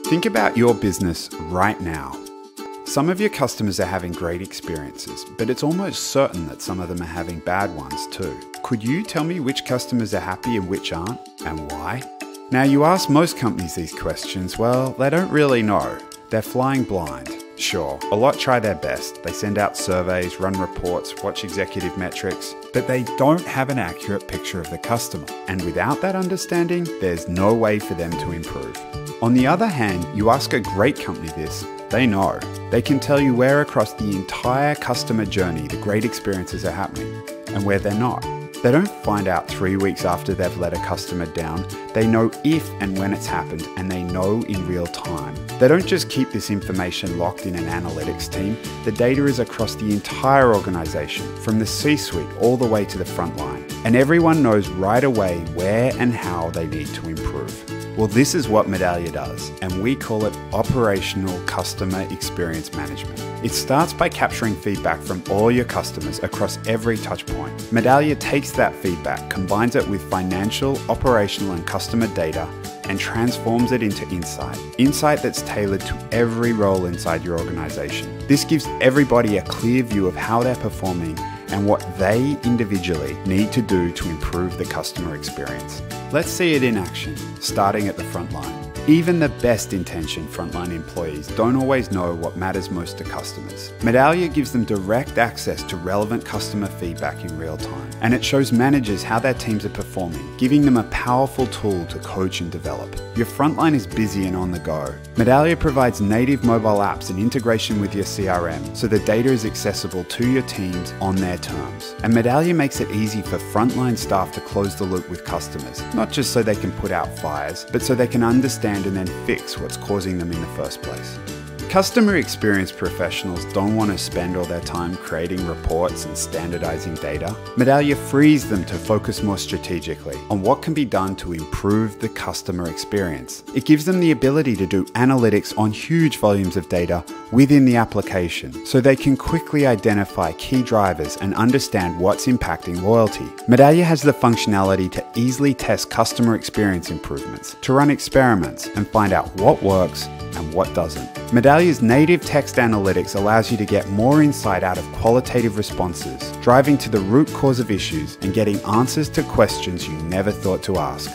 Think about your business right now. Some of your customers are having great experiences, but it's almost certain that some of them are having bad ones too. Could you tell me which customers are happy and which aren't, and why? Now, you ask most companies these questions, well, they don't really know. They're flying blind. Sure, a lot try their best. They send out surveys, run reports, watch executive metrics, but they don't have an accurate picture of the customer. And without that understanding, there's no way for them to improve. On the other hand, you ask a great company this, they know. They can tell you where across the entire customer journey the great experiences are happening and where they're not. They don't find out 3 weeks after they've let a customer down. They know if and when it's happened, and they know in real time. They don't just keep this information locked in an analytics team. The data is across the entire organization, from the C-suite all the way to the front line. And everyone knows right away where and how they need to improve. Well, this is what Medallia does, and we call it Operational Customer Experience Management. It starts by capturing feedback from all your customers across every touch point. Medallia takes that feedback, combines it with financial, operational, and customer data, and transforms it into insight. Insight that's tailored to every role inside your organization. This gives everybody a clear view of how they're performing and what they individually need to do to improve the customer experience. Let's see it in action, starting at the front line. Even the best intentioned frontline employees don't always know what matters most to customers. Medallia gives them direct access to relevant customer feedback in real time, and it shows managers how their teams are performing, giving them a powerful tool to coach and develop. Your frontline is busy and on the go. Medallia provides native mobile apps and integration with your CRM, so the data is accessible to your teams on their terms. And Medallia makes it easy for frontline staff to close the loop with customers, not just so they can put out fires, but so they can understand and then fix what's causing them in the first place. Customer experience professionals don't want to spend all their time creating reports and standardizing data. Medallia frees them to focus more strategically on what can be done to improve the customer experience. It gives them the ability to do analytics on huge volumes of data within the application, so they can quickly identify key drivers and understand what's impacting loyalty. Medallia has the functionality to easily test customer experience improvements, to run experiments and find out what works and what doesn't. Medallia's native text analytics allows you to get more insight out of qualitative responses, driving to the root cause of issues and getting answers to questions you never thought to ask.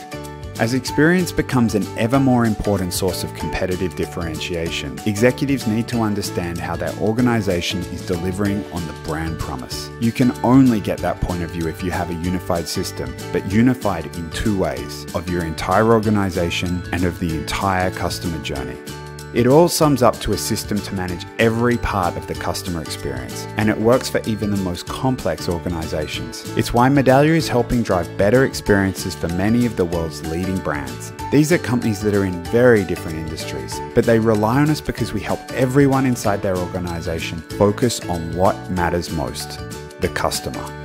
As experience becomes an ever more important source of competitive differentiation, executives need to understand how their organization is delivering on the brand promise. You can only get that point of view if you have a unified system, but unified in two ways: of your entire organization and of the entire customer journey. It all sums up to a system to manage every part of the customer experience, and it works for even the most complex organizations. It's why Medallia is helping drive better experiences for many of the world's leading brands. These are companies that are in very different industries, but they rely on us because we help everyone inside their organization focus on what matters most: the customer.